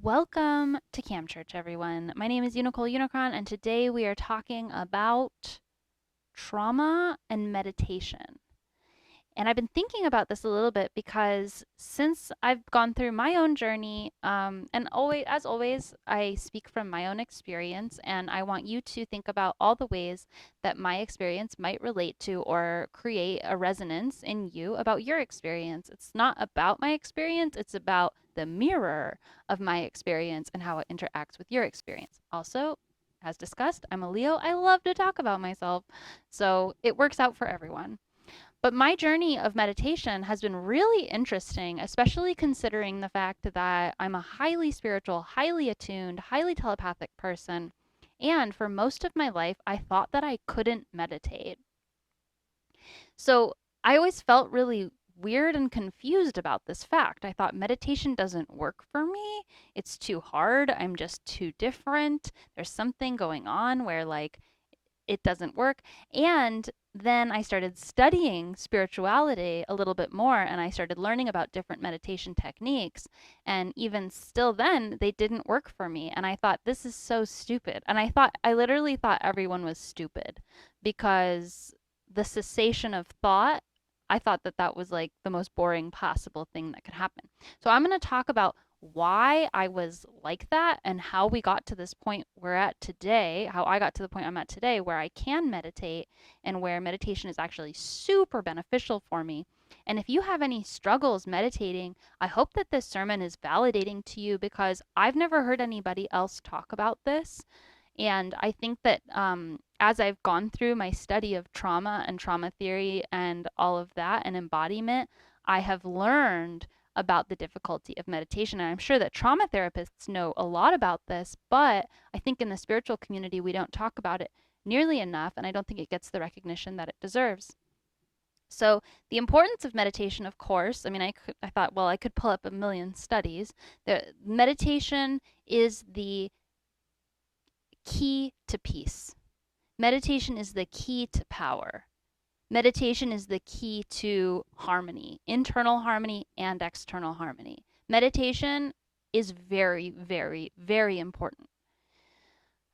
Welcome to Cam Church, everyone. My name is Unicole Unicron, and today we are talking about trauma and meditation. And I've been thinking about this a little bit because since I've gone through my own journey, and always, as always, I speak from my own experience, and I want you to think about all the ways that my experience might relate to or create a resonance in you about your experience. It's not about my experience, it's about the mirror of my experience and how it interacts with your experience. Also, as discussed, I'm a Leo. I love to talk about myself, so it works out for everyone. But my journey of meditation has been really interesting, especially considering the fact that I'm a highly spiritual, highly attuned, highly telepathic person. And for most of my life, I thought that I couldn't meditate. So I always felt really weird and confused about this fact. I thought meditation doesn't work for me. It's too hard. I'm just too different. There's something going on where, like, it doesn't work. And then I started studying spirituality a little bit more and I started learning about different meditation techniques. And even still, then they didn't work for me. And I thought, this is so stupid. And I literally thought everyone was stupid because the cessation of thought, I thought that that was like the most boring possible thing that could happen. So I'm going to talk about why I was like that and how we got to this point we're at today, how I got to the point I'm at today where I can meditate and where meditation is actually super beneficial for me. And if you have any struggles meditating, I hope that this sermon is validating to you because I've never heard anybody else talk about this. And I think that as I've gone through my study of trauma and trauma theory and all of that and embodiment, I have learned about the difficulty of meditation. And I'm sure that trauma therapists know a lot about this, but I think in the spiritual community, we don't talk about it nearly enough. And I don't think it gets the recognition that it deserves. So the importance of meditation, of course, I mean, I thought, well, I could pull up a million studies. The meditation is the key to peace. Meditation is the key to power. Meditation is the key to harmony, internal harmony and external harmony. Meditation is very, very, very important.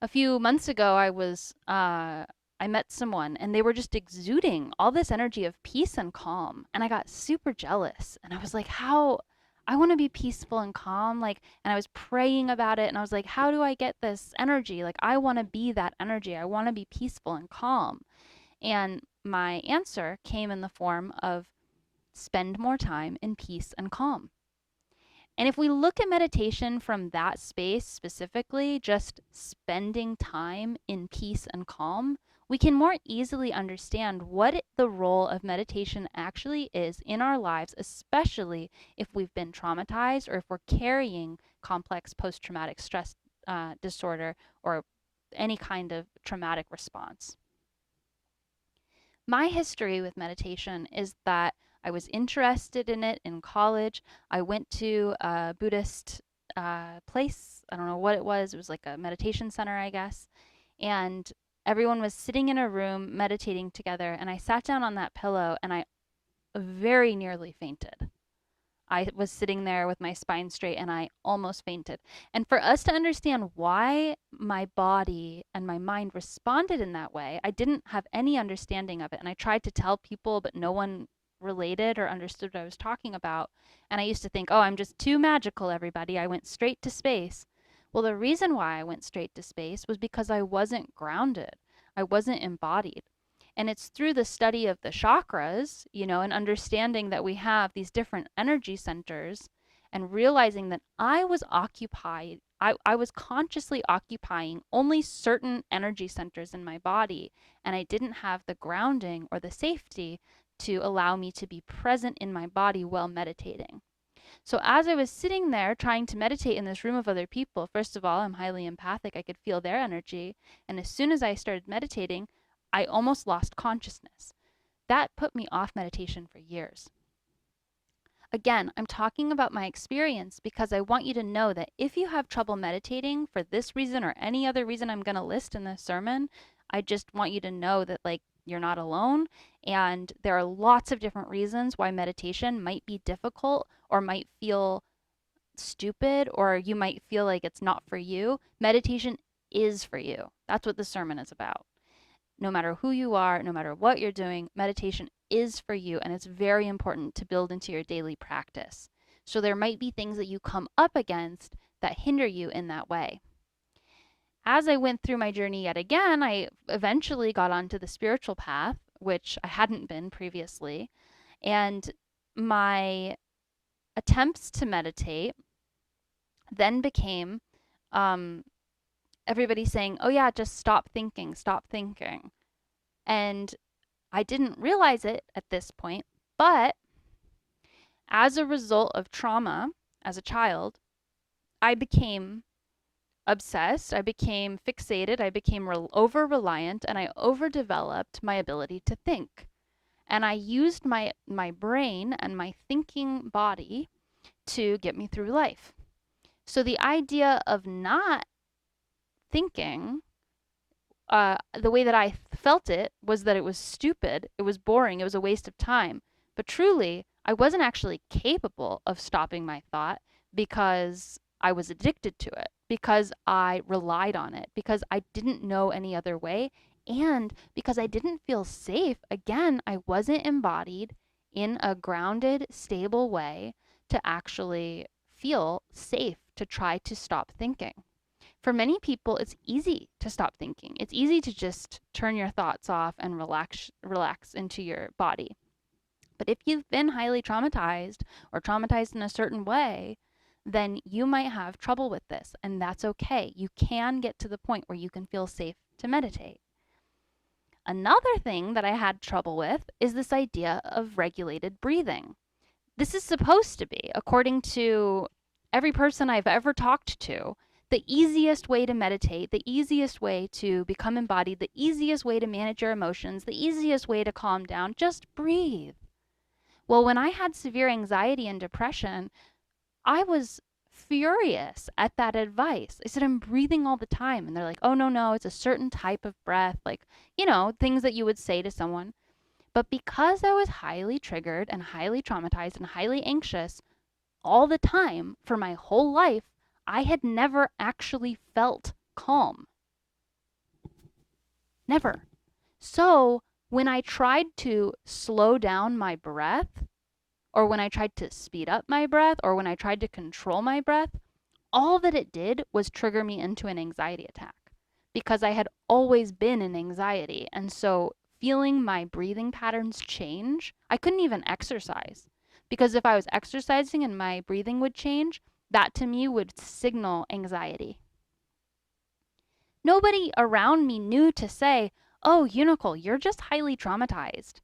A few months ago, I met someone and they were just exuding all this energy of peace and calm. And I got super jealous. And I was like, how? I want to be peaceful and calm. Like, and I was praying about it. And I was like, how do I get this energy? Like, I want to be that energy. I want to be peaceful and calm. And my answer came in the form of spend more time in peace and calm. And if we look at meditation from that space specifically, just spending time in peace and calm, we can more easily understand what the role of meditation actually is in our lives, especially if we've been traumatized or if we're carrying complex post traumatic stress disorder or any kind of traumatic response. My history with meditation is that I was interested in it in college. I went to a Buddhist place. I don't know what it was. It was like a meditation center, I guess. And everyone was sitting in a room meditating together. And I sat down on that pillow and I very nearly fainted. I was sitting there with my spine straight and I almost fainted. And for us to understand why my body and my mind responded in that way, I didn't have any understanding of it. And I tried to tell people, but no one related or understood what I was talking about. And I used to think, oh, I'm just too magical, everybody. I went straight to space. Well, the reason why I went straight to space was because I wasn't grounded, I wasn't embodied. And it's through the study of the chakras, and understanding that we have these different energy centers and realizing that I was consciously occupying only certain energy centers in my body. And I didn't have the grounding or the safety to allow me to be present in my body while meditating. So as I was sitting there trying to meditate in this room of other people, first of all, I'm highly empathic. I could feel their energy. And as soon as I started meditating, I almost lost consciousness. That put me off meditation for years. Again, I'm talking about my experience because I want you to know that if you have trouble meditating for this reason or any other reason I'm going to list in this sermon, I just want you to know that, like, you're not alone. And there are lots of different reasons why meditation might be difficult or might feel it's stupid or you might feel like it's not for you, meditation is for you. That's what the sermon is about. No matter who you are, no matter what you're doing, meditation is for you, and it's very important to build into your daily practice. So there might be things that you come up against that hinder you in that way. As I went through my journey yet again, I eventually got onto the spiritual path, which I hadn't been previously. And my attempts to meditate then became everybody saying, oh, yeah, just stop thinking, stop thinking. And I didn't realize it at this point, but as a result of trauma as a child, I became obsessed, I became fixated, I became over reliant, and I overdeveloped my ability to think. And I used my brain and my thinking body to get me through life. So the idea of not thinking, the way that I felt it was that it was stupid, it was boring, it was a waste of time. But truly, I wasn't actually capable of stopping my thought because I was addicted to it, because I relied on it, because I didn't know any other way, and because I didn't feel safe. Again, I wasn't embodied in a grounded, stable way to actually feel safe to try to stop thinking. For many people, it's easy to stop thinking. It's easy to just turn your thoughts off and relax into your body. But if you've been highly traumatized or traumatized in a certain way, then you might have trouble with this, and that's okay. You can get to the point where you can feel safe to meditate. Another thing that I had trouble with is this idea of regulated breathing. This is supposed to be, according to every person I've ever talked to, the easiest way to meditate, the easiest way to become embodied, the easiest way to manage your emotions, the easiest way to calm down. Just breathe. Well, when I had severe anxiety and depression, I was furious at that advice. I said, I'm breathing all the time. And they're like, oh, no, it's a certain type of breath, like, things that you would say to someone. But because I was highly triggered and highly traumatized and highly anxious all the time for my whole life, I had never actually felt calm. Never. So when I tried to slow down my breath, or when I tried to speed up my breath, or when I tried to control my breath, all that it did was trigger me into an anxiety attack because I had always been in anxiety. And so feeling my breathing patterns change, I couldn't even exercise because if I was exercising and my breathing would change, that to me would signal anxiety. Nobody around me knew to say, oh, Unicole, you're just highly traumatized.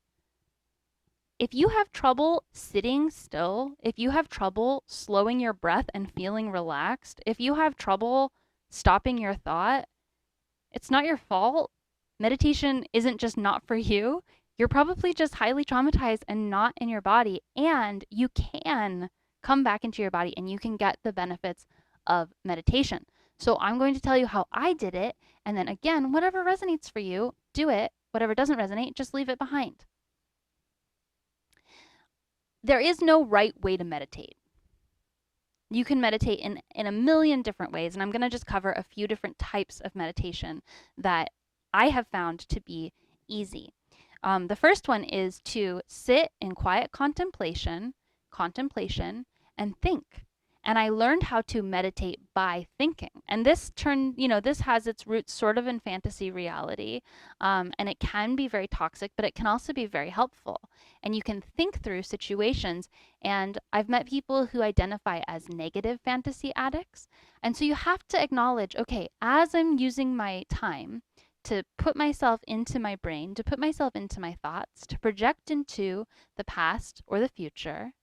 If you have trouble sitting still, if you have trouble slowing your breath and feeling relaxed, if you have trouble stopping your thought, it's not your fault. Meditation isn't just not for you. You're probably just highly traumatized and not in your body. And you can come back into your body and you can get the benefits of meditation. So I'm going to tell you how I did it. And then again, whatever resonates for you, do it. Whatever doesn't resonate, just leave it behind. There is no right way to meditate. You can meditate in a million different ways, and I'm going to just cover a few different types of meditation that I have found to be easy. The first one is to sit in quiet contemplation, and think. And I learned how to meditate by thinking. And this this has its roots sort of in fantasy reality. And it can be very toxic, but it can also be very helpful. And you can think through situations. And I've met people who identify as negative fantasy addicts. And so you have to acknowledge, okay, as I'm using my time to put myself into my brain, to put myself into my thoughts, to project into the past or the future,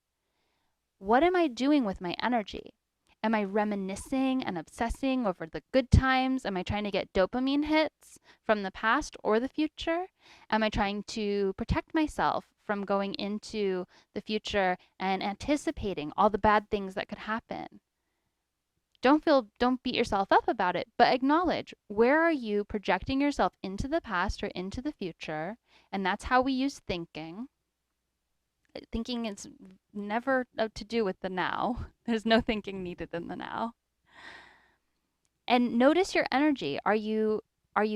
what am I doing with my energy? Am I reminiscing and obsessing over the good times? Am I trying to get dopamine hits from the past or the future? Am I trying to protect myself from going into the future and anticipating all the bad things that could happen? Don't beat yourself up about it, but acknowledge, where are you projecting yourself into the past or into the future? And that's how we use thinking. Thinking is never to do with the now. There's no thinking needed in the now. And notice your energy. Are you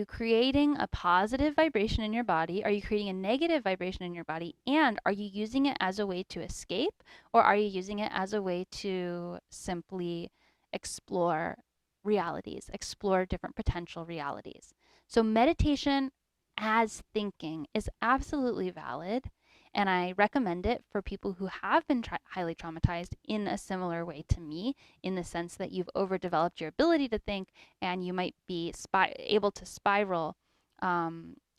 creating a positive vibration in your body? Are you creating a negative vibration in your body? And are you using it as a way to escape, or are you using it as a way to simply explore realities, explore different potential realities? So meditation as thinking is absolutely valid, and I recommend it for people who have been highly traumatized in a similar way to me, in the sense that you've overdeveloped your ability to think and you might be able to spiral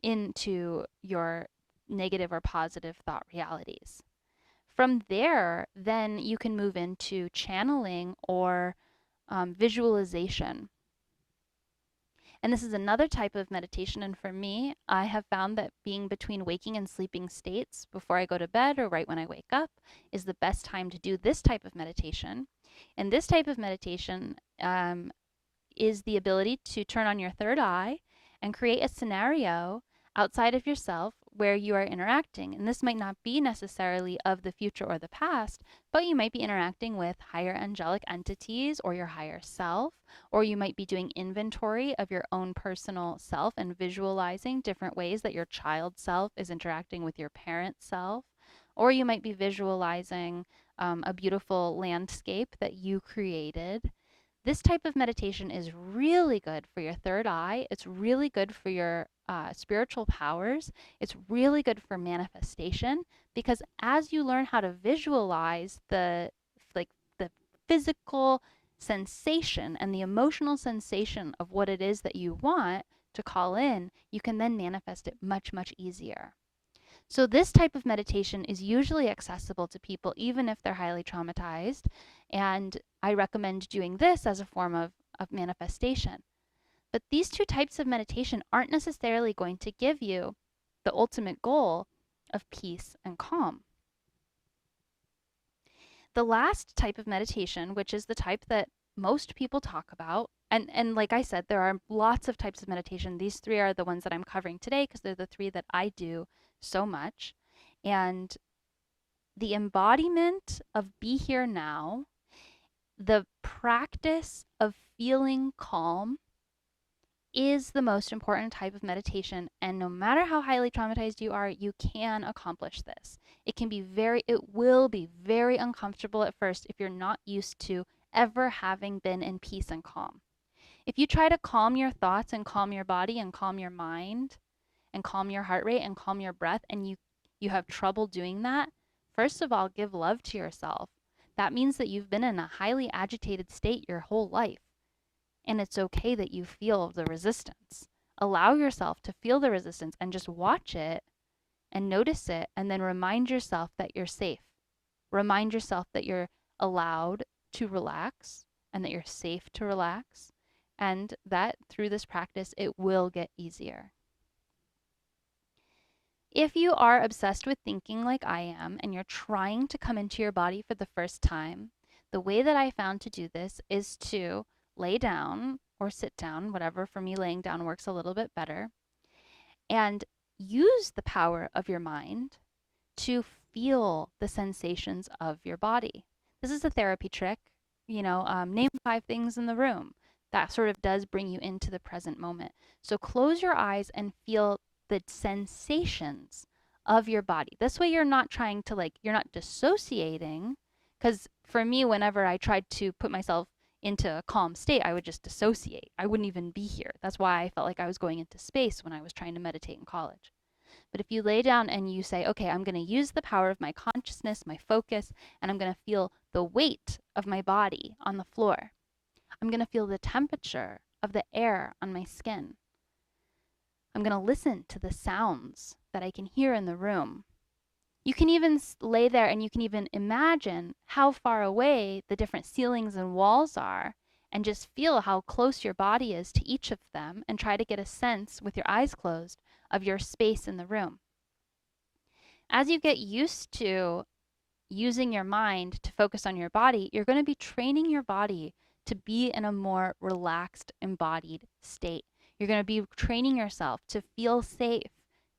into your negative or positive thought realities. From there, then you can move into channeling or visualization. And this is another type of meditation. And for me, I have found that being between waking and sleeping states before I go to bed or right when I wake up is the best time to do this type of meditation. And this type of meditation is the ability to turn on your third eye and create a scenario outside of yourself where you are interacting. And this might not be necessarily of the future or the past, but you might be interacting with higher angelic entities or your higher self, or you might be doing inventory of your own personal self and visualizing different ways that your child self is interacting with your parent self. Or you might be visualizing a beautiful landscape that you created. This type of meditation is really good for your third eye. It's really good for your spiritual powers. It's really good for manifestation, because as you learn how to visualize like the physical sensation and the emotional sensation of what it is that you want to call in, you can then manifest it much, much easier. So this type of meditation is usually accessible to people even if they're highly traumatized, and I recommend doing this as a form of manifestation. But these two types of meditation aren't necessarily going to give you the ultimate goal of peace and calm. The last type of meditation, which is the type that most people talk about, and like I said, there are lots of types of meditation. These three are the ones that I'm covering today because they're the three that I do so much. And the embodiment of be here now, the practice of feeling calm, is the most important type of meditation. And no matter how highly traumatized you are, you can accomplish this. It will be very uncomfortable at first if you're not used to ever having been in peace and calm. If you try to calm your thoughts and calm your body and calm your mind and calm your heart rate and calm your breath, and you have trouble doing that, first of all, give love to yourself. That means that you've been in a highly agitated state your whole life. And it's okay that you feel the resistance. Allow yourself to feel the resistance and just watch it and notice it, and then remind yourself that you're safe. Remind yourself that you're allowed to relax and that you're safe to relax, and that through this practice, it will get easier. If you are obsessed with thinking like I am and you're trying to come into your body for the first time, the way that I found to do this is to lay down or sit down, whatever. For me, laying down works a little bit better, and use the power of your mind to feel the sensations of your body. This is a therapy trick. Name 5 things in the room. That sort of does bring you into the present moment. So close your eyes and feel the sensations of your body. This way you're not trying to you're not dissociating. Because for me, whenever I tried to put myself into a calm state, I would just dissociate. I wouldn't even be here. That's why I felt like I was going into space when I was trying to meditate in college. But if you lay down and you say, okay, I'm going to use the power of my consciousness, my focus, and I'm going to feel the weight of my body on the floor. I'm going to feel the temperature of the air on my skin. I'm going to listen to the sounds that I can hear in the room. You can even lay there and you can even imagine how far away the different ceilings and walls are, and just feel how close your body is to each of them, and try to get a sense with your eyes closed of your space in the room. As you get used to using your mind to focus on your body, you're going to be training your body to be in a more relaxed, embodied state. You're going to be training yourself to feel safe,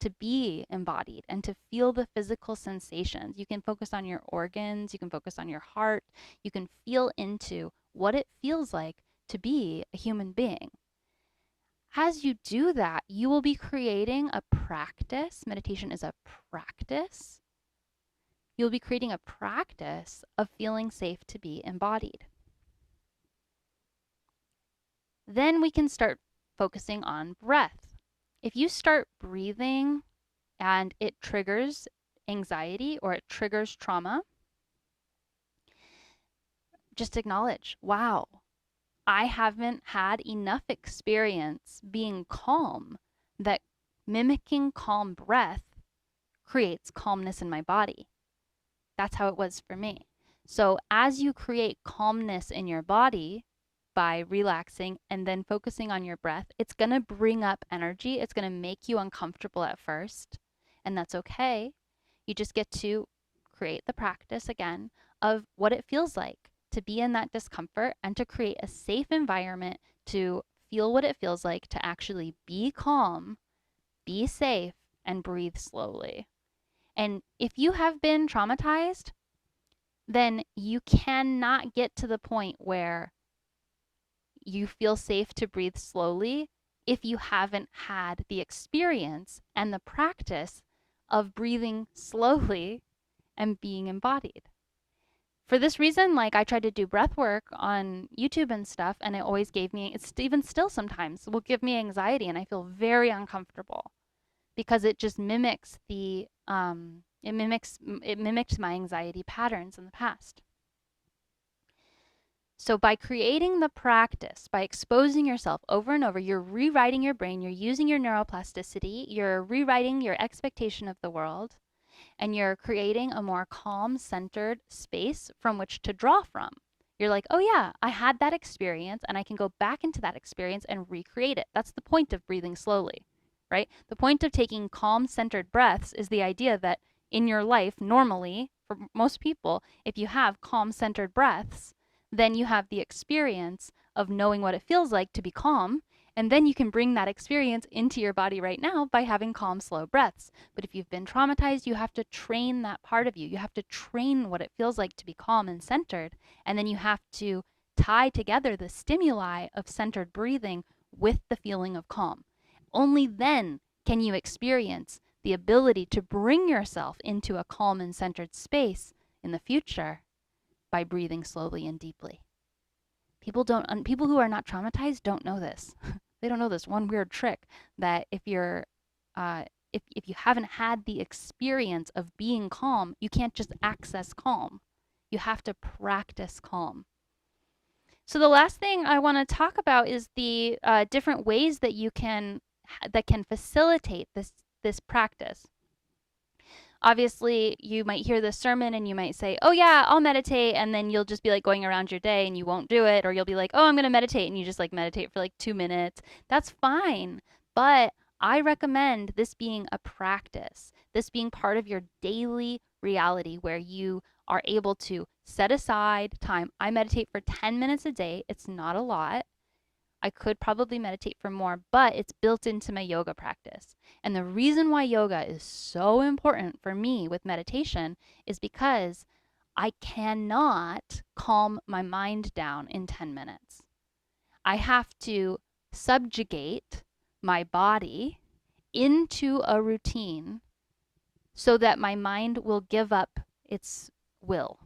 to be embodied and to feel the physical sensations. You can focus on your organs, you can focus on your heart, you can feel into what it feels like to be a human being. As you do that, you will be creating a practice. Meditation is a practice. You'll be creating a practice of feeling safe to be embodied. Then we can start focusing on breath. If you start breathing and it triggers anxiety or it triggers trauma, just acknowledge, wow, I haven't had enough experience being calm that mimicking calm breath creates calmness in my body. That's how it was for me. So as you create calmness in your body by relaxing and then focusing on your breath, it's going to bring up energy. It's going to make you uncomfortable at first, and that's okay. You just get to create the practice again of what it feels like to be in that discomfort and to create a safe environment to feel what it feels like to actually be calm, be safe, and breathe slowly. And if you have been traumatized, then you cannot get to the point where you feel safe to breathe slowly if you haven't had the experience and the practice of breathing slowly and being embodied. For this reason, like I tried to do breath work on YouTube and stuff, and it always gave me, it's even still sometimes will give me anxiety, and I feel very uncomfortable because it just mimics it mimicked my anxiety patterns in the past. So by creating the practice, by exposing yourself over and over, you're rewriting your brain, you're using your neuroplasticity, you're rewriting your expectation of the world, and you're creating a more calm, centered space from which to draw from. You're like, oh yeah, I had that experience and I can go back into that experience and recreate it. That's the point of breathing slowly, right? The point of taking calm, centered breaths is the idea that in your life, normally, for most people, if you have calm, centered breaths, then you have the experience of knowing what it feels like to be calm. And then you can bring that experience into your body right now by having calm, slow breaths. But if you've been traumatized, you have to train that part of you. You have to train what it feels like to be calm and centered. And then you have to tie together the stimuli of centered breathing with the feeling of calm. Only then can you experience the ability to bring yourself into a calm and centered space in the future by breathing slowly and deeply. People who are not traumatized don't know this. They don't know this one weird trick that if you're if you haven't had the experience of being calm, you can't just access calm. You have to practice calm. So the last thing I want to talk about is the different ways that you can facilitate this practice. Obviously, you might hear this sermon and you might say, oh yeah, I'll meditate. And then you'll just be like going around your day and you won't do it. Or you'll be like, oh, I'm going to meditate. And you just like meditate for like 2 minutes. That's fine. But I recommend this being a practice, this being part of your daily reality where you are able to set aside time. I meditate for 10 minutes a day. It's not a lot. I could probably meditate for more, but it's built into my yoga practice. And the reason why yoga is so important for me with meditation is because I cannot calm my mind down in 10 minutes. I have to subjugate my body into a routine so that my mind will give up its will.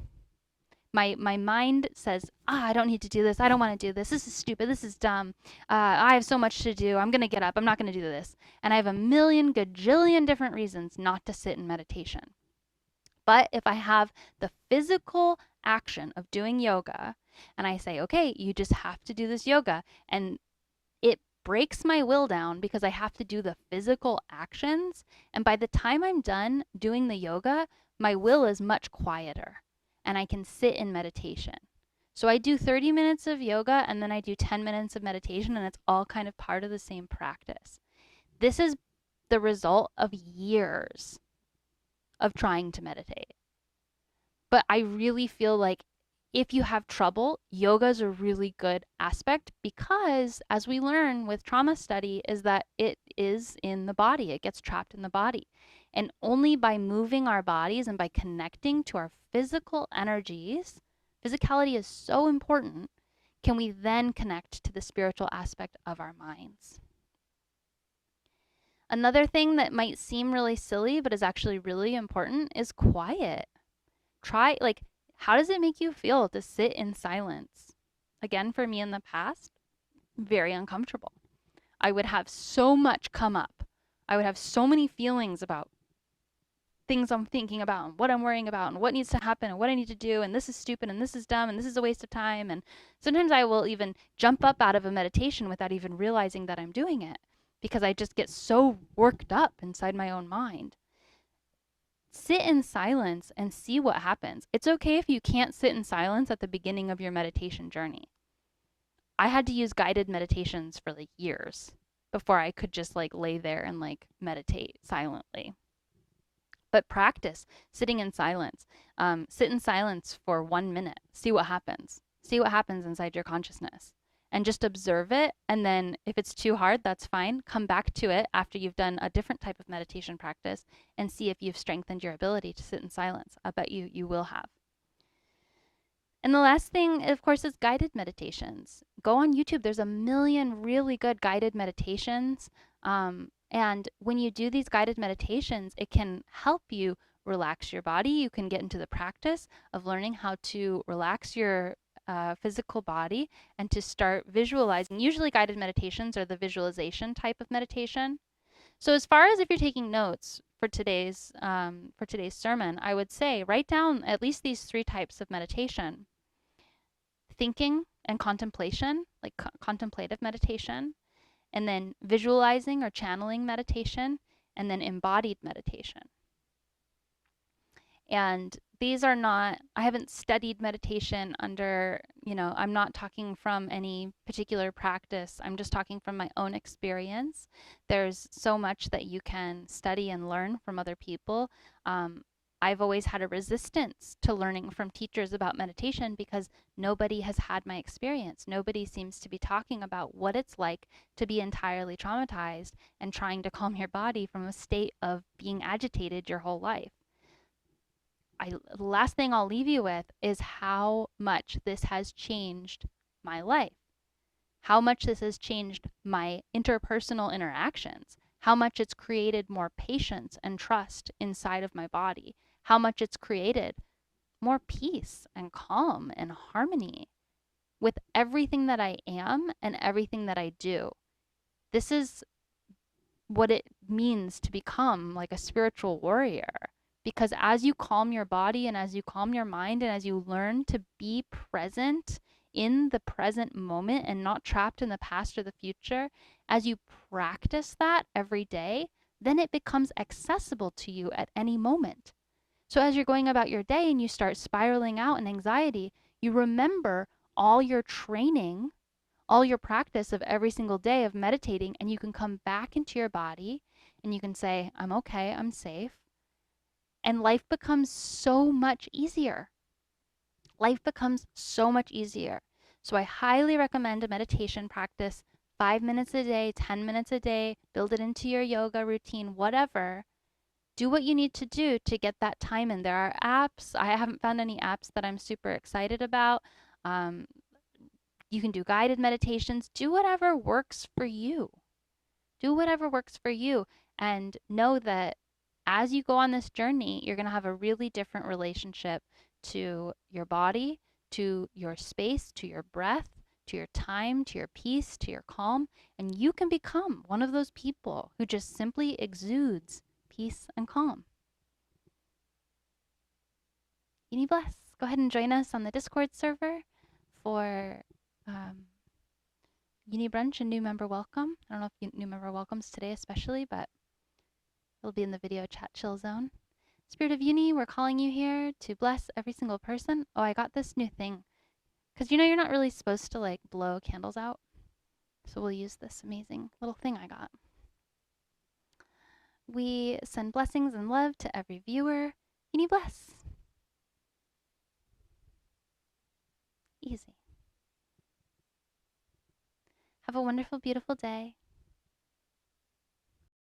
My mind says, I don't need to do this. I don't want to do this. This is stupid. This is dumb. I have so much to do. I'm going to get up. I'm not going to do this. And I have a million gajillion different reasons not to sit in meditation. But if I have the physical action of doing yoga and I say, okay, you just have to do this yoga, and it breaks my will down because I have to do the physical actions. And by the time I'm done doing the yoga, my will is much quieter and I can sit in meditation. So I do 30 minutes of yoga and then I do 10 minutes of meditation, and it's all kind of part of the same practice. This is the result of years of trying to meditate. But I really feel like If you have trouble, yoga is a really good aspect because, as we learn with trauma study, is that it is in the body. It gets trapped in the body. And only by moving our bodies and by connecting to our physical energies, physicality is so important, can we then connect to the spiritual aspect of our minds. Another thing that might seem really silly but is actually really important is quiet. Try, like, how does it make you feel to sit in silence? Again, for me in the past, very uncomfortable. I would have so much come up. I would have so many feelings about things I'm thinking about and what I'm worrying about and what needs to happen and what I need to do, and this is stupid and this is dumb and this is a waste of time. And sometimes I will even jump up out of a meditation without even realizing that I'm doing it because I just get so worked up inside my own mind. Sit in silence and see what happens. It's okay if you can't sit in silence at the beginning of your meditation journey. I had to use guided meditations for like years before I could just like lay there and like meditate silently. But practice sitting in silence. Sit in silence for 1 minute. See what happens. See what happens inside your consciousness. And just observe it. And then if it's too hard, that's fine. Come back to it after you've done a different type of meditation practice and see if you've strengthened your ability to sit in silence. I bet you will have. And the last thing, of course, is guided meditations. Go on YouTube. There's a million really good guided meditations. And when you do these guided meditations, it can help you relax your body. You can get into the practice of learning how to relax your physical body and to start visualizing. Usually guided meditations are the visualization type of meditation. So as far as if you're taking notes for today's sermon, I would say write down at least these 3 types of meditation: thinking and contemplation, like contemplative meditation, and then visualizing or channeling meditation, and then embodied meditation. And these are not, I haven't studied meditation under, I'm not talking from any particular practice. I'm just talking from my own experience. There's so much that you can study and learn from other people. I've always had a resistance to learning from teachers about meditation because nobody has had my experience. Nobody seems to be talking about what it's like to be entirely traumatized and trying to calm your body from a state of being agitated your whole life. The last thing I'll leave you with is how much this has changed my life, how much this has changed my interpersonal interactions, how much it's created more patience and trust inside of my body, how much it's created more peace and calm and harmony with everything that I am and everything that I do. This is what it means to become like a spiritual warrior. Because as you calm your body and as you calm your mind and as you learn to be present in the present moment and not trapped in the past or the future, as you practice that every day, then it becomes accessible to you at any moment. So as you're going about your day and you start spiraling out in anxiety, you remember all your training, all your practice of every single day of meditating, and you can come back into your body and you can say, I'm okay, I'm safe. And life becomes so much easier. Life becomes so much easier. So I highly recommend a meditation practice, 5 minutes a day, 10 minutes a day, build it into your yoga routine, whatever. Do what you need to do to get that time in. There are apps. I haven't found any apps that I'm super excited about. You can do guided meditations. Do whatever works for you. Do whatever works for you. And know that as you go on this journey, you're going to have a really different relationship to your body, to your space, to your breath, to your time, to your peace, to your calm. And you can become one of those people who just simply exudes peace and calm. Uni bless. Go ahead and join us on the Discord server for Uni Brunch and new member welcome. I don't know if new member welcomes today especially, but it'll be in the video chat chill zone. Spirit of Uni, we're calling you here to bless every single person. Oh, I got this new thing. Because you're not really supposed to like blow candles out. So we'll use this amazing little thing I got. We send blessings and love to every viewer. Uni bless. easy. Have a wonderful, beautiful day.